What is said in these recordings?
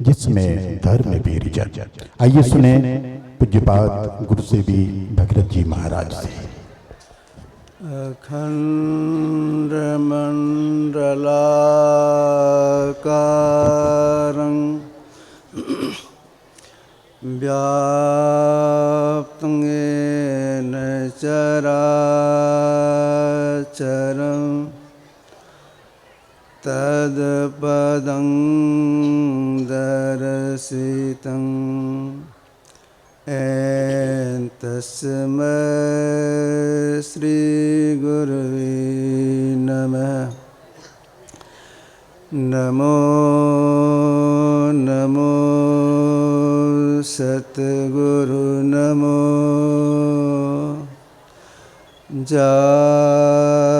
जिसमें धर्म बीरजन। आइए सुने पूज्यपाद गुरु सेवी भगीरथ जी महाराज से। अखंड मंडलाकारं व्याप्तं येन चराचरं तत्पदं दर्शितं तस्मै श्री गुरुवे नमः। नमो नमो सतगुरु नमो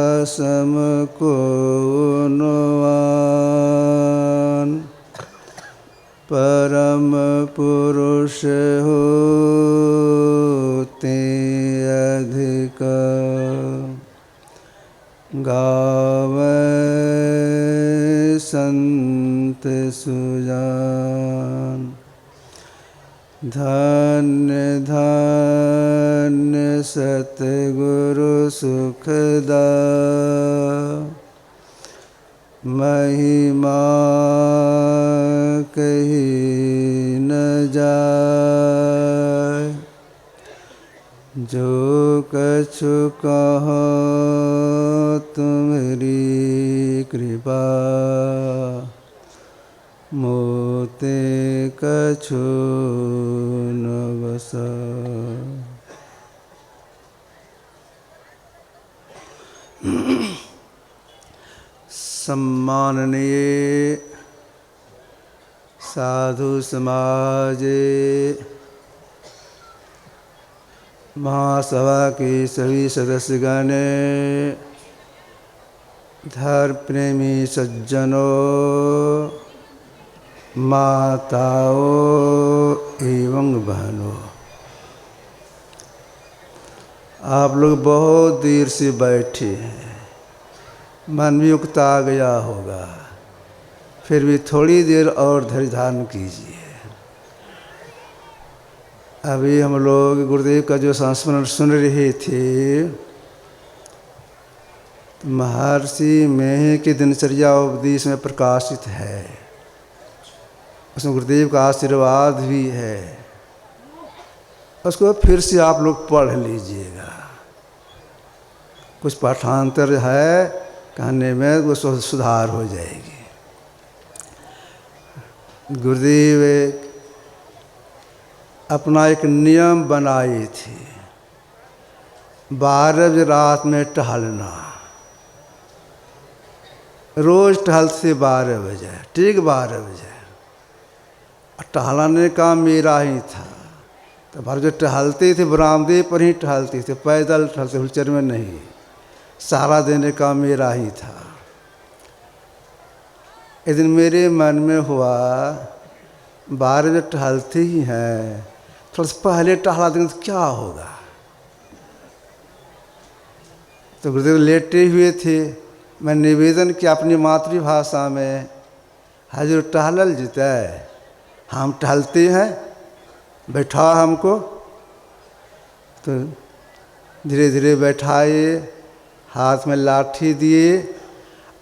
जासमको नुआन परम पुरुष होते अधिक गावे संत सुजान। धन्य धन्य सतगुरु सुखदा महिमा कही न जाय। जो कछु कहो तुम्हारी कृपा मोते कछु न बसा। सम्माननीय साधु समाज, महासभा के सभी सदस्यगण, धर्म प्रेमी सज्जनों, माताओं एवं बहनों, आप लोग बहुत देर से बैठे हैं, मन भी उकता गया होगा, फिर भी थोड़ी देर और धैर्य धारण कीजिए। अभी हम लोग गुरुदेव का जो संस्मरण सुन रहे थे, तो महर्षि मेह की दिनचर्या उपदेश में प्रकाशित है, उसमें गुरुदेव का आशीर्वाद भी है। उसको फिर से आप लोग पढ़ लीजिएगा। कुछ पाठांतर है, कहने में वो सुधार हो जाएगी। गुरुदेव अपना एक नियम बनाए थे, 12 बजे रात में टहलना। रोज टहलते 12 बजे, ठीक 12 बजे। टहलाने का मेरा ही था, तो 12 बजे टहलते थे, बरामदे पर ही टहलते थे, पैदल टहलते, व्हीलचेयर में नहीं। सहारा देने का मेरा ही था। एक दिन मेरे मन में हुआ 12 बजे टहलते ही हैं, थोड़ा सा पहले टहला देंगे तो क्या होगा। तो गुरुदेव लेटे हुए थे, मैं निवेदन किया अपनी मातृभाषा में, हजूर टहलल जीता है, हम टहलते हैं, बैठा हमको। तो धीरे धीरे बैठाए, हाथ में लाठी दिए,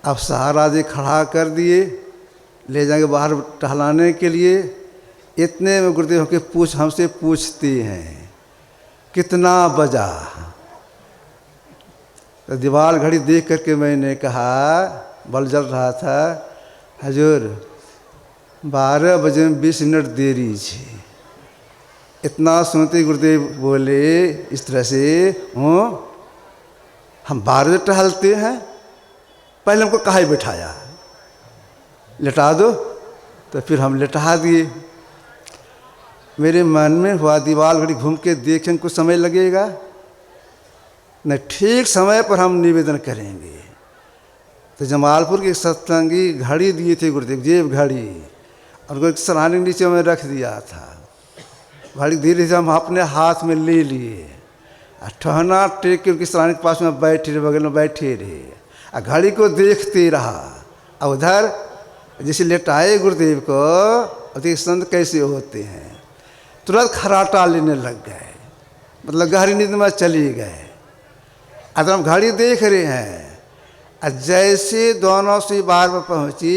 अब सहारा दे खड़ा कर दिए, ले जाएंगे बाहर टहलाने के लिए। इतने में गुरुदेव के हमसे पूछते हैं कितना बजा। तो दीवार घड़ी देख करके मैंने कहा, बल जल रहा था, हजूर 12 बजे में 20 मिनट देरी थी। इतना सुनते गुरुदेव बोले इस तरह से, हम 12 बजे टहलते हैं, पहले हमको कहाँ बैठाया, लेटा दो। तो फिर हम लेटा दिए। मेरे मन में हुआ दीवार घड़ी घूम के देखें कुछ समय लगेगा, नहीं ठीक समय पर हम निवेदन करेंगे। तो जमालपुर के सत्संगी घड़ी दिए थे गुरुदेव, जेब घड़ी, और उनको सराहने नीचे में रख दिया था। घड़ी धीरे धीरे हम अपने हाथ में ले लिए, ठहना टेक के उनकी सराहने के पास में बैठे रहे, बगल में बैठे रहे, घड़ी को देखते रहा। और उधर जैसे लेटाए गुरुदेव को, अब देखिए संत कैसे होते हैं, तुरंत खराटा लेने लग गए, मतलब गहरी नींद में चली गए। अब हम घड़ी देख रहे हैं, और जैसे दोनों से बार पर पहुँची,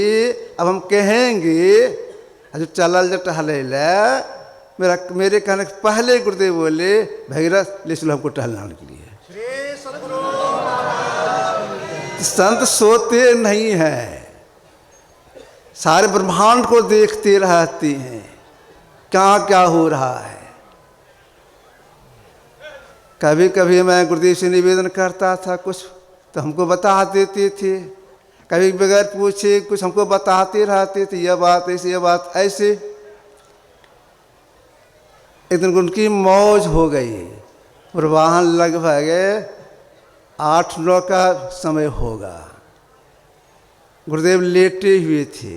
अब हम कहेंगे जो चलल जो टहले मेरे कहने के पहले गुरुदेव बोले भगीरथ ले चलो हमको टहलाने के लिए। संत सोते नहीं हैं, सारे ब्रह्मांड को देखते रहते हैं क्या क्या हो रहा है। कभी कभी मैं गुरुदेव से निवेदन करता था कुछ तो हमको बता देते थे, कभी बगैर पूछे कुछ हमको बताते रहते थे, यह बात ऐसे यह बात ऐसे। एक दिन उनकी मौज हो गई और वहाँ लगभग 8-9 का समय होगा। गुरुदेव लेटे हुए थे,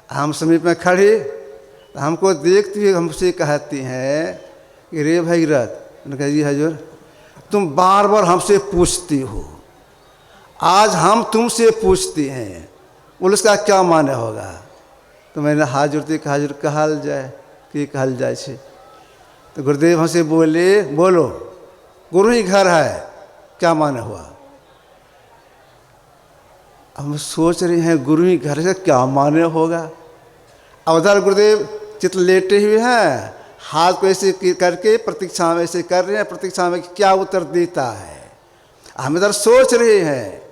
हम समीप में खड़े, हमको देखते हुए हमसे कहती हैं कि रे भगीरथ, मैंने कहा जी हजूर, तुम बार बार हमसे पूछती हो, आज हम तुमसे पूछते हैं, बोले उसका क्या माने होगा। तो मैंने हाथ जोड़ते कहा हजूर कहल जाए कि कहल जाए छे। तो गुरुदेव हमसे बोले बोलो गुरु ही घर है, क्या माने हुआ। हम सोच रहे हैं गुरु ही घर से क्या माने होगा। अवधार गुरुदेव चित लेटे हुए हैं, हाथ को ऐसे करके प्रतीक्षा में ऐसे कर रहे हैं, प्रतीक्षा में क्या उत्तर देता है। हम इधर सोच रहे हैं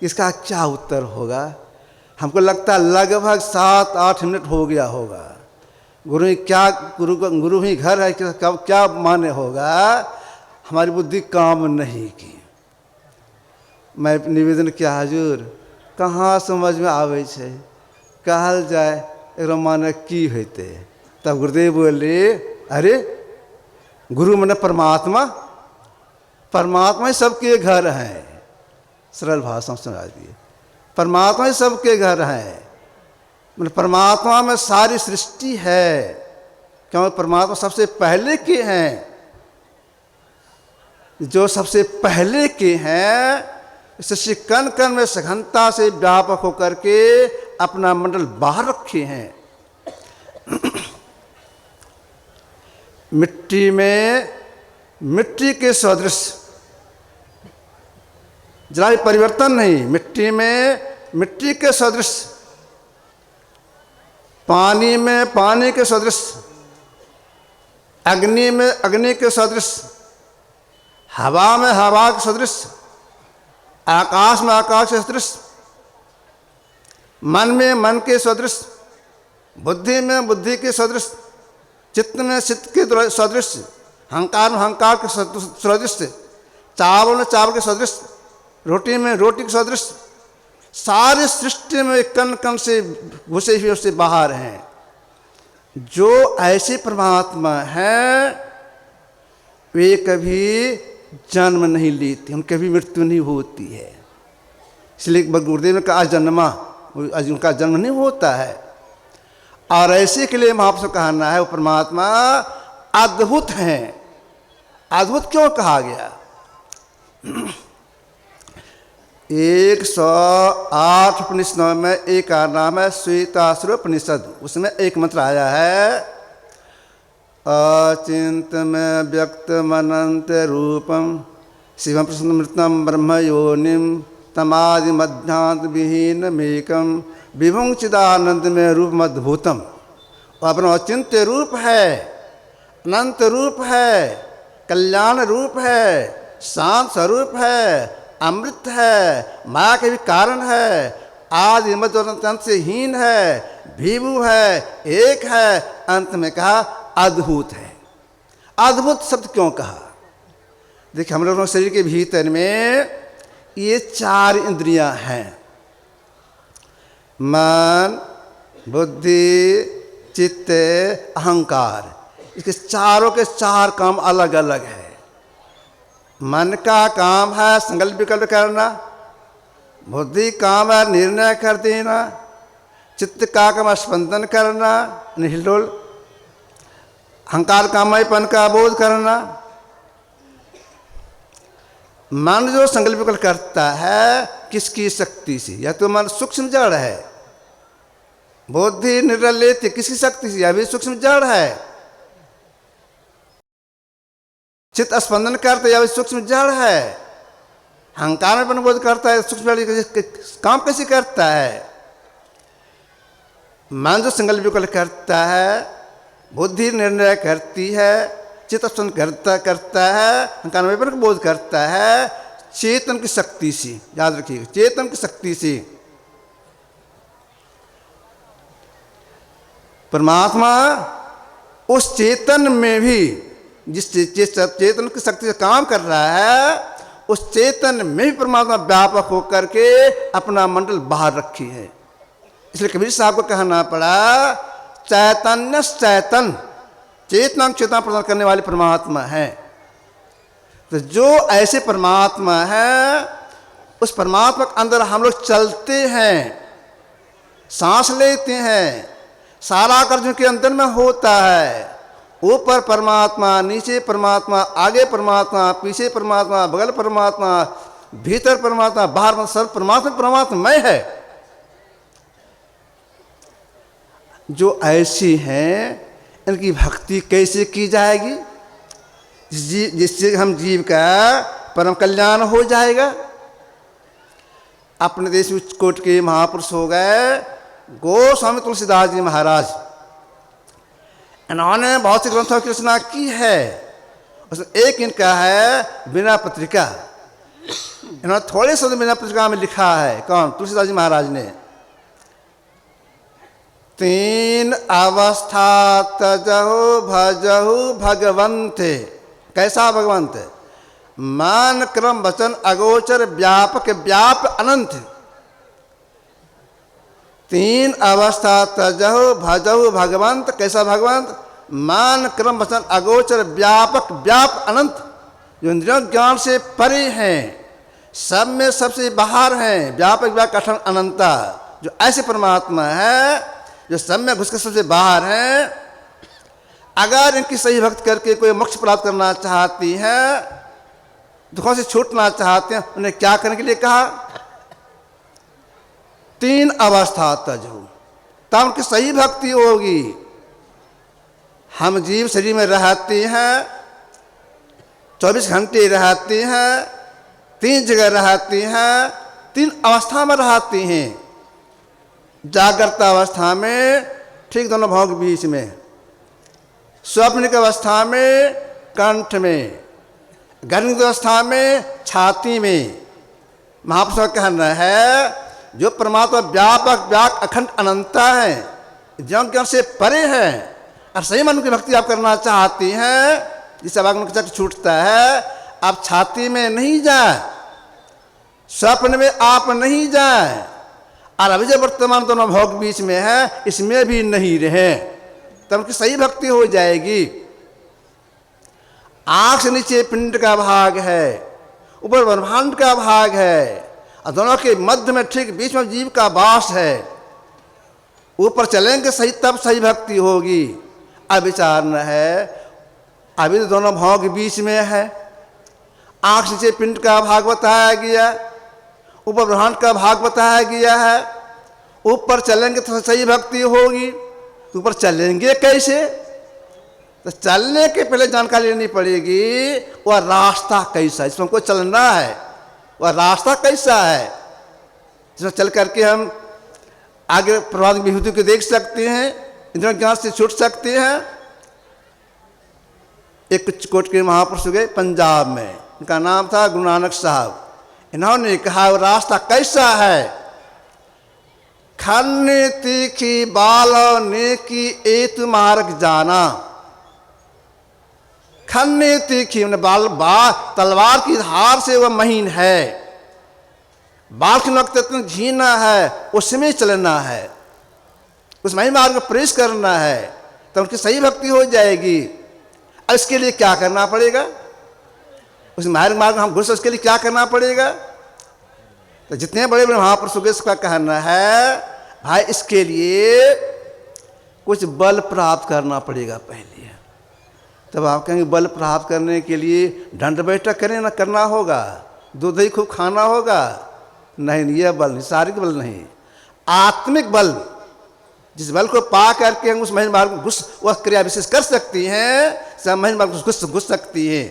इसका क्या उत्तर होगा। हमको लगता है लगभग 7-8 मिनट हो गया होगा। गुरु ही क्या गुरु ही घर है क्या माने होगा। हमारी बुद्धि काम नहीं की। मैं निवेदन किया हजूर कहाँ समझ में आवे छे, कहल जाए एक माने की होते। तब गुरुदेव बोले अरे गुरु माने परमात्मा, परमात्मा ही सबके घर हैं। सरल भाषा में समझा दिए, परमात्मा ही सबके घर हैं। मतलब परमात्मा में सारी सृष्टि है, क्योंकि परमात्मा सबसे पहले के हैं। जो सबसे पहले के हैं सृष्टि कण कण में सघनता से व्यापक होकर के अपना मंडल बाहर रखे हैं। मिट्टी में मिट्टी के सदृश, जरा भी परिवर्तन नहीं, मिट्टी में मिट्टी के सदृश, पानी में पानी के सदृश, अग्नि में अग्नि के सदृश, हवा में हवा के सदृश, आकाश में आकाश के सदृश, मन में मन के सदृश, बुद्धि में बुद्धि के सदृश, चित्त में चित्त के सदृश, अहंकार में अहंकार के सदृश, चावल में चावल के सदृश, रोटी में रोटी के सदृश, सारी सृष्टि में कण कण से घुसे हुए उससे बाहर हैं। जो ऐसे परमात्मा हैं वे कभी जन्म नहीं लेते, उनकी कभी मृत्यु नहीं होती है। इसलिए गुरुदेव ने कहा जन्मा, आज उनका जन्म नहीं होता है। और ऐसे के लिए हम आपसे कहना है वो परमात्मा अद्भुत हैं। अद्भुत क्यों कहा गया। 108 उपनिषदों में एक का नाम है श्वेतासुर उपनिषद। उसमें एक मंत्र आया है अचिंत में व्यक्त मनंत रूपम शिवम प्रसन्नमृतम ब्रह्म योनिम तमादि मध्यांत विहीन मेकम विभुं चिदानंद में रूप अद्भुतम। अपना अचिंत्य रूप है, अनंत रूप है, कल्याण रूप है, शांत स्वरूप है, अमृत है, माया के भी कारण है, आदि मध्य अंत से हीन है, विभु है, एक है, अंत में कहा अद्भुत है। अद्भुत शब्द क्यों कहा। देखिए हम लोगों के शरीर के भीतर में ये 4 इंद्रियां हैं, मन, बुद्धि, चित्त, अहंकार। इसके चारों के 4 काम अलग अलग है। मन का काम है संकल्प विकल्प करना, बुद्धि काम है निर्णय कर देना, चित्त का काम है स्पंदन करना हिलडोल, अहंकार कामयपन का बोध करना। मन जो संकल्प विकल्प करता है किसकी शक्ति से, या तो मन सूक्ष्म जड़ है, बुद्धि निर्णय लेती किसकी शक्ति से? अभी सूक्ष्म जड़ है। चित्त स्पंदन करते अभी सूक्ष्म जड़ है। अहंकार में बोध करता है, सूक्ष्म जड़ काम कैसे करता है? मन जो संकल्प विकल्प करता है, बुद्धि निर्णय करती है, चित्त स्पंदन करता है, अहंकार में बोध करता है चेतन की शक्ति से। याद रखिएगा, चेतन की शक्ति से। परमात्मा उस चेतन में भी, जिस चेतन की शक्ति से काम कर रहा है, उस चेतन में भी परमात्मा व्यापक होकर के अपना मंडल बाहर रखी है। इसलिए कबीर साहब को कहना पड़ा चैतन्य चेतन, चेतना को चेतना प्रदान करने वाले परमात्मा है। तो जो ऐसे परमात्मा है, उस परमात्मा के अंदर हम लोग चलते हैं, सांस लेते हैं, सारा कर्म के अंदर में होता है। ऊपर परमात्मा, नीचे परमात्मा, आगे परमात्मा, पीछे परमात्मा, बगल परमात्मा, भीतर परमात्मा, बाहर सब परमात्मा परमात्मय है। जो ऐसी हैं इनकी भक्ति कैसे की जाएगी? जिससे हम जीव का परम कल्याण हो जाएगा। अपने देश में कोट के महापुरुष हो गए गोस्वामी तुलसीदास जी महाराज। इन्होंने बहुत से ग्रंथों की रचना की है। उसमें एक इनका है बिना पत्रिका। इन्होंने थोड़े शब्द बिना पत्रिका में लिखा है। कौन? तुलसीदास जी महाराज ने। 3 अवस्था तजहु भजहु भगवंते। कैसा भगवंत? मान क्रम वचन अगोचर व्यापक व्याप अनंत। 3 अवस्था तजहु भजहु भगवंत। कैसा भगवंत? मान क्रम वचन अगोचर व्यापक व्याप अनंत। जो इंद्रियों ज्ञान से परे हैं, सब में सबसे बाहर हैं, व्यापक व्यापक अखंड अनंता। जो ऐसे परमात्मा है, जो सब में घुस के सबसे बाहर हैं, अगर इनकी सही भक्त करके कोई मोक्ष प्राप्त करना चाहती हैं, दुखों से छूटना चाहते हैं, उन्हें क्या करने के लिए कहा? 3 अवस्था तजहु, तब उनकी सही भक्ति होगी। हम जीव शरीर में रहते हैं, 24 घंटे रहते हैं, 3 जगह रहते हैं, 3 अवस्था में रहते हैं। जागृत अवस्था में ठीक दोनों भाव के बीच में, स्वप्न की अवस्था में कंठ में, गर्म की अवस्था में छाती में। महापुरुष का कहना है जो परमात्मा व्यापक व्यापक अखंड अनंता है, ज्ञान ज्ञान से परे है, और सही मन की भक्ति आप करना चाहती हैं, जिससे आवागमन का चक्र छूटता है, आप छाती में नहीं जाए, स्वप्न में आप नहीं जाए, और अभी जो वर्तमान दोनों भोग बीच में है इसमें भी नहीं रहे, तब उनकी सही भक्ति हो जाएगी। आंख से नीचे पिंड का भाग है, ऊपर ब्रह्मांड का भाग है, और दोनों के मध्य में ठीक बीच में जीव का वास है। ऊपर चलेंगे सही तब सही भक्ति होगी। अब विचार न है, अभी तो दोनों भावों के बीच में है। आंख से नीचे पिंड का भाग बताया गया, ऊपर ब्रह्मांड का भाग बताया गया है। ऊपर चलेंगे तो सही भक्ति होगी। ऊपर चलेंगे कैसे? तो चलने के पहले जानकारी लेनी पड़ेगी, वह रास्ता कैसा है, इसमें हमको चलना है, वह रास्ता कैसा है जिसमें चल करके हम आगे प्रभात विभूति को देख सकते हैं, इंद्रियों ज्ञान से छूट सकते हैं। एक कोट के महापुरुष गए पंजाब में, उनका नाम था गुरु नानक साहब। इन्होंने कहा वो रास्ता कैसा है? खन्ने तीखी बालों ने की एत मार्ग जाना। खन्ने तीखी तलवार की धार से वह महीन है, बाल के नोक तक झीना है, उसमें चलना है, उस महीन मार्ग को प्रवेश करना है, तो उनकी सही भक्ति हो जाएगी। और इसके लिए क्या करना पड़ेगा? उस मार्ग हम घुस, उसके लिए क्या करना पड़ेगा? तो जितने बड़े बड़े महापुरुषों का कहना है भाई इसके लिए कुछ बल प्राप्त करना पड़ेगा पहले। तब आप कहेंगे बल प्राप्त करने के लिए दंड बैठक करें ना करना होगा, दूध ही खूब खाना होगा? नहीं, यह बल नहीं, शारीरिक बल नहीं, आत्मिक बल। जिस बल को पा करके हम उस महेंद्र मार्ग में घुस वह क्रिया विशेष कर सकती हैं, सब महेंद्र मार्ग में घुस सकती हैं।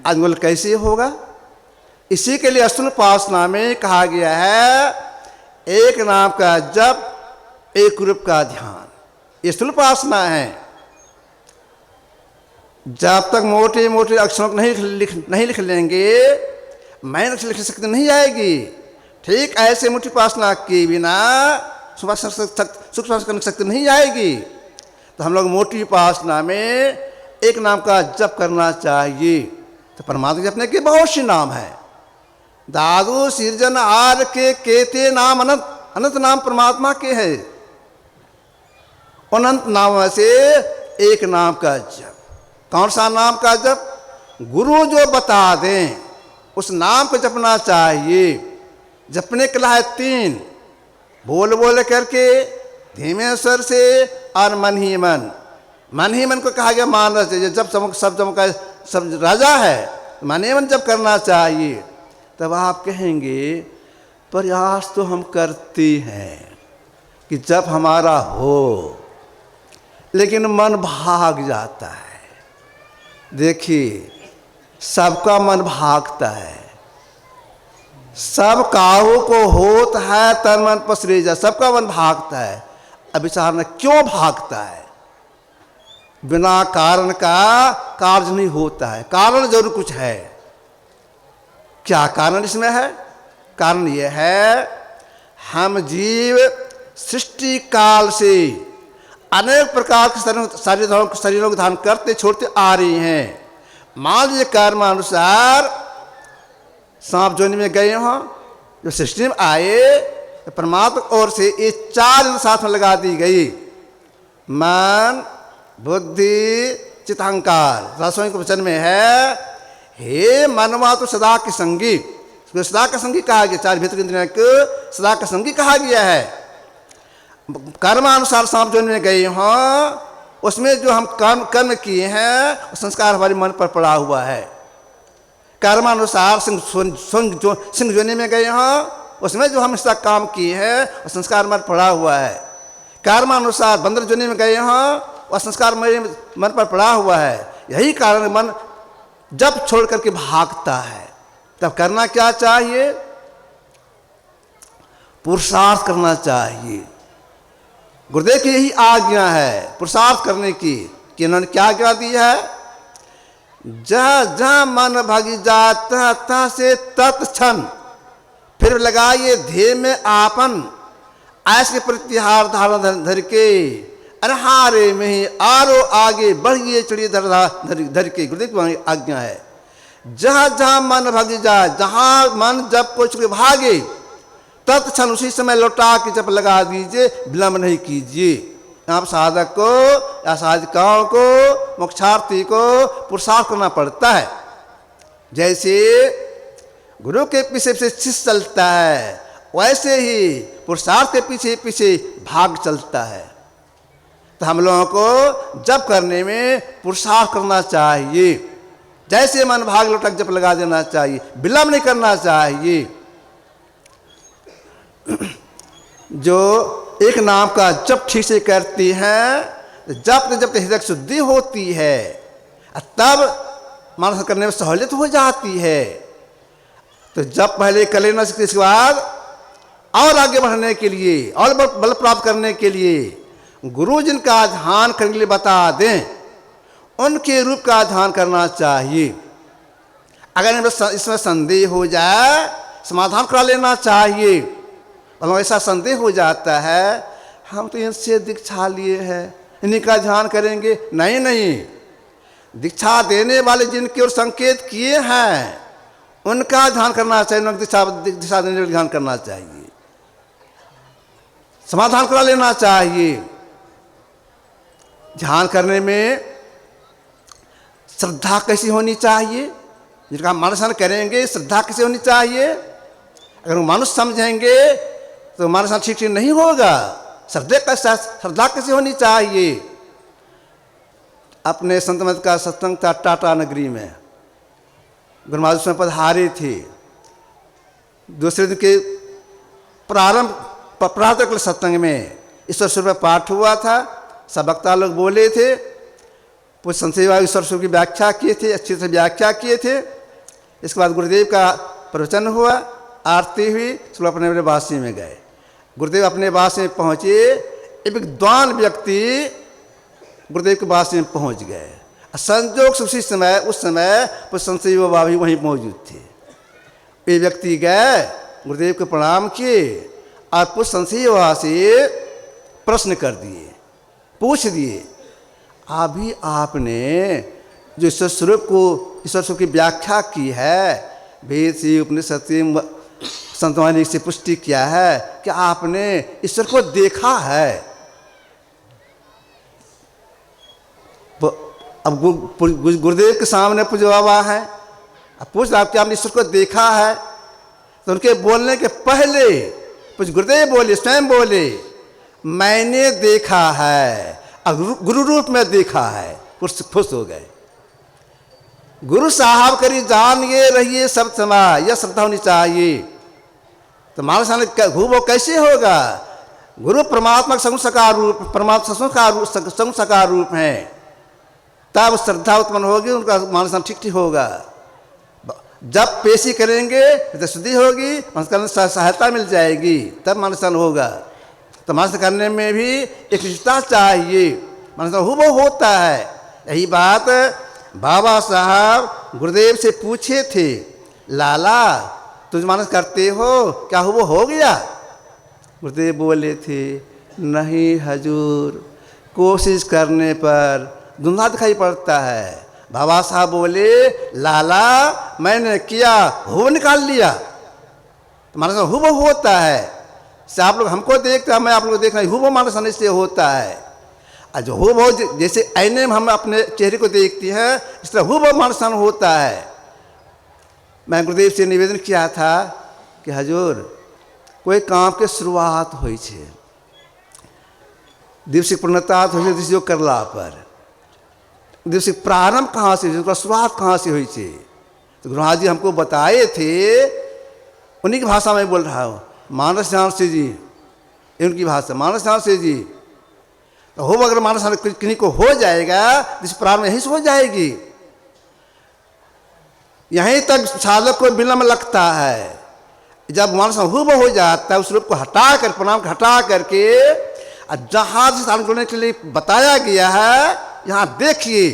आज बोल कैसे होगा? इसी के लिए अष्टों उपासना में कहा गया है एक नाम का जप, एक रूप का ध्यान। ये स्थूल उपासना है। जब तक मोटे मोटे अक्षरों को नहीं लिख लेंगे, मैं लिख सकते नहीं आएगी। ठीक ऐसे मोटी उपासना के बिना सूक्ष्म कर सकते नहीं आएगी। तो हम लोग मोटी उपासना में एक नाम का जप करना चाहिए। तो परमात्मा जपने के बहुत से नाम है। दादू सृजन आर के केते नाम अनंत अनंत नाम परमात्मा के है। अनंत नाम से एक नाम का जप। कौन सा नाम का जप? गुरु जो बता दें उस नाम को जपना चाहिए। जपने के लिए 3 बोल बोल करके, धीमे स्वर से और मन ही मन को कहा गया मानस। जब सब राजा है, मन ही मन जब करना चाहिए। तब आप कहेंगे प्रयास तो हम करते हैं कि जब हमारा हो, लेकिन मन भाग जाता है। देखिए सबका मन भागता है, सब काहू को होत है तन मन पसरे जा, सबका मन भागता है। अब विचारना क्यों भागता है? बिना कारण का कार्य नहीं होता है, कारण जरूर कुछ है। क्या कारण इसमें है? कारण यह है हम जीव सृष्टि काल से अनेक प्रकार के शरीरों को धारण करते छोड़ते आ रही हैं। मान लीजिए कर्मानुसार सांप जोनी में गए हों, जो सृष्टि में आए, तो परमात्मा ओर से ये 4 साथ में लगा दी गई। मन, बुद्धि, चित्त, अहंकार। रसोई के वचन में है हे मनवा तो सदा के संगी, सदा का संगी कहा गया। 4 भीतर इंद्रियों को सदा का संगी कहा गया है। कर्मानुसार सांप जोन में गए हों, उसमें जो हम कर्म किए हैं संस्कार हमारे मन पर पड़ा हुआ है। कर्मानुसार सिंह जोनी में गए हों, उसमें जो हम इसका काम किए हैं संस्कार मन पड़ा हुआ है। कर्मानुसार बंदर जोनी में गए हों, वह संस्कार मेरे मन पर पड़ा हुआ है। यही कारण मन जब छोड़ करके भागता है। तब करना क्या चाहिए? पुरुषार्थ करना चाहिए। गुरुदेव की यही आज्ञा है पुरुषार्थ करने की। कि इन्होंने क्या आज्ञा दी है? जहाँ जहाँ मन भागी जाता तहाँ से तत्क्षण फिर लगाइए ध्येय में आपन, ऐस के प्रतिहार धारण धर के, अनहारे में ही आरो आगे बढ़िए चढ़िए धर के। गुरुदेव की आज्ञा है जहाँ जहाँ मन भागी जाए, जहाँ मन जब कुछ भागे तत्क्षण उसी समय लौटा के जब लगा दीजिए, विलंब नहीं कीजिए। आप साधक को या साधिकाओं को, मोक्षार्थी को पुरुषार्थ करना पड़ता है। जैसे गुरु के पीछे पीछे शिष्य चलता है, वैसे ही पुरुषार्थ के पीछे पीछे भाग चलता है। तो हम लोगों को जप करने में पुरुषार्थ करना चाहिए। जैसे मन भाग लौटक जप लगा देना चाहिए, विलंब नहीं करना चाहिए। जो एक नाम का जप ठीक से करती हैं, जब हृदय शुद्धि होती है, तब मानस करने में सहूलियत हो जाती है। तो जब पहले कर लेना, इसके बाद और आगे बढ़ने के लिए और बल प्राप्त करने के लिए गुरु जिनका ध्यान करने के लिए बता दें, उनके रूप का ध्यान करना चाहिए। अगर इसमें संदेह हो जाए, समाधान करा लेना चाहिए। और ऐसा संदेह हो जाता है हम तो इनसे दीक्षा लिए हैं, इन्हीं का ध्यान करेंगे। नहीं, दीक्षा देने वाले जिनके ओर संकेत किए हैं उनका ध्यान करना चाहिए, उनकी दिशा देने का ध्यान करना चाहिए, समाधान करा लेना चाहिए। ध्यान करने में श्रद्धा कैसी होनी चाहिए? जिनका मानसन करेंगे श्रद्धा कैसे होनी चाहिए? अगर वो मानुष समझेंगे तो मानसन ठीक नहीं होगा। श्रद्धा कैसे होनी चाहिए? अपने संत मत का सत्संग था टाटा नगरी में, गुरु महाराज उसमें पधारे थे। दूसरे दिन के प्रारंभ प्रातः सत्संग में ईश्वर स्वरूप का पाठ हुआ था, सब वक्ता लोग बोले थे, कुछ संशय ईश्वर स्वरूप की व्याख्या किए थे, अच्छी से व्याख्या किए थे। इसके बाद गुरुदेव का प्रवचन हुआ, आरती हुई, सब अपने अपने वासी में गए। गुरुदेव अपने वासी में पहुँचे, एक विद्वान व्यक्ति गुरुदेव के वासी में पहुँच गए। संजोग से उसी समय उस समय कुछ संशय बाबा भी वहीं मौजूद थे। वे व्यक्ति गए, गुरुदेव को प्रणाम किए और कुछ संशय बाबा से प्रश्न कर दिए, पूछ दिए, अभी आपने जो ईश्वर स्वरूप की व्याख्या की है, वेद से उपनिषद से संतवाणी से पुष्टि किया है कि आपने ईश्वर को देखा है। अब गुरुदेव के सामने पूज्य बाबा है, अब पूछ रहा कि आपने ईश्वर को देखा है। तो उनके बोलने के पहले कुछ गुरुदेव बोले, स्वयं बोले, मैंने देखा है, अब गुरु रूप में देखा है। खुश हो गए। गुरु साहब करी जानिए रहिए सब समय, यह श्रद्धा होनी चाहिए। तो मानस वो कैसे होगा? गुरु परमात्मा का सगुण साकार रूप, परमात्मा सगुण साकार रूप है, तब श्रद्धा उत्पन्न होगी, उनका मानस ठीक ठीक होगा। जब पेशी करेंगे तो शुद्धि होगी, मानस सहायता मिल जाएगी, तब मानस होगा। तो मानस करने में भी एक निष्ठा चाहिए, मानस वो होता है। यही बात बाबा साहब गुरुदेव से पूछे थे, लाला तुझ मानस करते हो क्या वो हो गया? गुरुदेव बोले थे, नहीं हजूर, कोशिश करने पर धुंधला दिखाई पड़ता है। बाबा साहब बोले, लाला मैंने किया, हो निकाल लिया। तो मानस वो होता है। से आप लोग हमको देखते हैं, मैं आप लोग को देख रहा हूँ, वो मानस से होता है। और जो हो बहुत जैसे आईने में हम अपने चेहरे को देखते हैं, इस तरह वो मानस होता है। मैं गुरुदेव से निवेदन किया था कि हजूर कोई काम के शुरुआत हो दिवसिक पूर्णता हो करला पर दिवसिक प्रारंभ कहाँ से, शुरुआत कहाँ से हुई थी? तो गुरु महाराज जी हमको बताए थे, उन्हीं की भाषा में बोल रहा हूँ, मानस जान से जी, उनकी भाषा मानस जान से जी। तो हो अगर मानस किन्हीं को हो जाएगा, जिस प्रारंभ यहीं से हो जाएगी। यहीं तक साधक को विलम्ब लगता है। जब मानस हुब हो जाता है, उस रूप को हटा कर, प्रणाम को हटा करके जहाँ से साधन करने के लिए बताया गया है, यहाँ देखिए।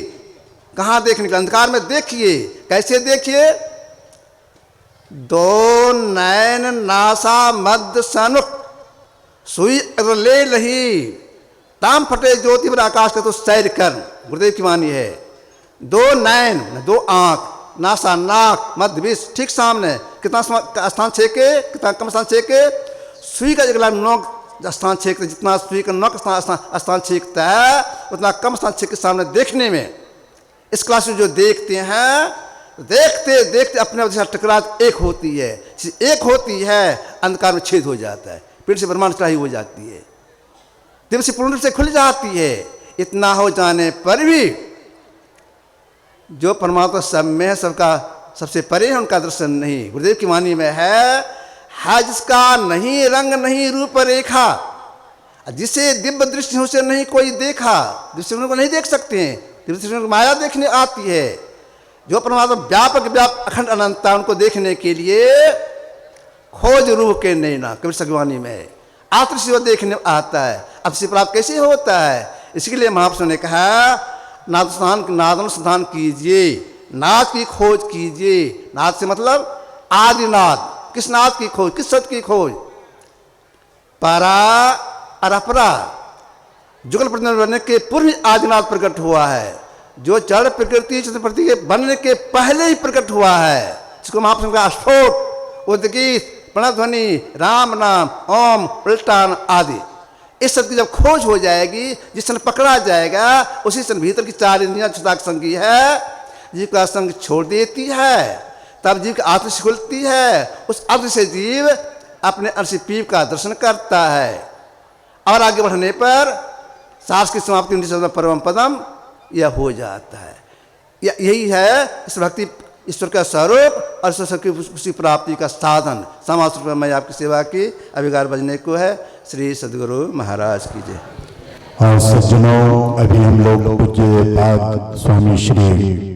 कहाँ देखने के? अंधकार में देखिए। कैसे देखिए? दो नैन नासा मध्य सनुक सुई ले लही, ताम फटे ज्योति पर आकाश का तो सैर कर। गुरुदेव की वाणी है। दो नैन, दो आंख, नासा नाक, मध्य बीच ठीक सामने। कितना स्थान छेके, कितना कम स्थान छेके? सुई का अगला नोक स्थान छेकते, जितना सुई का नोक स्थान छेकता है, उतना कम स्थान छेक के सामने देखने में। इस क्लास में जो देखते हैं, देखते देखते अपने आप के टकरात एक होती है। एक होती है, अंधकार में छेद हो जाता है, पीठ से ब्रह्मांड चढ़ाई हो जाती है, दिव्य से पूर्ण रूप से खुल जाती है। इतना हो जाने पर भी जो परमात्मा सब में है, सबका सबसे परे है, उनका दर्शन नहीं। गुरुदेव की वाणी में है जिसका नहीं रंग नहीं रूप रेखा, जिसे दिव्य दृष्टि उसे नहीं कोई देखा। दृष्टि को नहीं देख सकते हैं, दिव्य दृष्टि को माया देखने आती है। जो परमात्मा व्यापक अखंड अनंता, उनको देखने के लिए खोज रूह के नैना, कबीर सगवानी में आत्म शिव देखने आता है। अब से प्राप्त कैसे होता है? इसके लिए महापुरुषों ने कहा, नादानुसंधान कीजिए, नाद की खोज कीजिए। नाद से मतलब आदिनाद। किस नाद की खोज? किस सत्य की खोज? परा और अपरा जुगल प्रति बनने के पूर्व आदिनाद प्रकट हुआ है, जो जड़ प्रकृति चतुर्प्रति के बनने के पहले ही प्रकट हुआ है। जिसको महापुरुषों का स्फोट, उद्गीत, प्रणव ध्वनि, राम नाम, ओम, उल्टान आदि, इस सब की जब खोज हो जाएगी, जिस समय पकड़ा जाएगा, उसी समय भीतर की चार इंद्रियां चिताक संगी है, जीव का संग छोड़ देती है, तब जीव की आत्मा से खुलती है। उस अर्थ से जीव अपने अर्श पीव का दर्शन करता है। और आगे बढ़ने पर सास की समाप्ति परम पदम यह हो जाता है। यही है इस भक्ति ईश्वर का स्वरूप और ईश्वर की उसी प्राप्ति का साधन। समाज रूप में मैं आपकी सेवा की। अभी 11 बजने को है। श्री सद्गुरु महाराज की जय। और सज्जनों, अभी हम लोग पूज्य पाद स्वामी श्री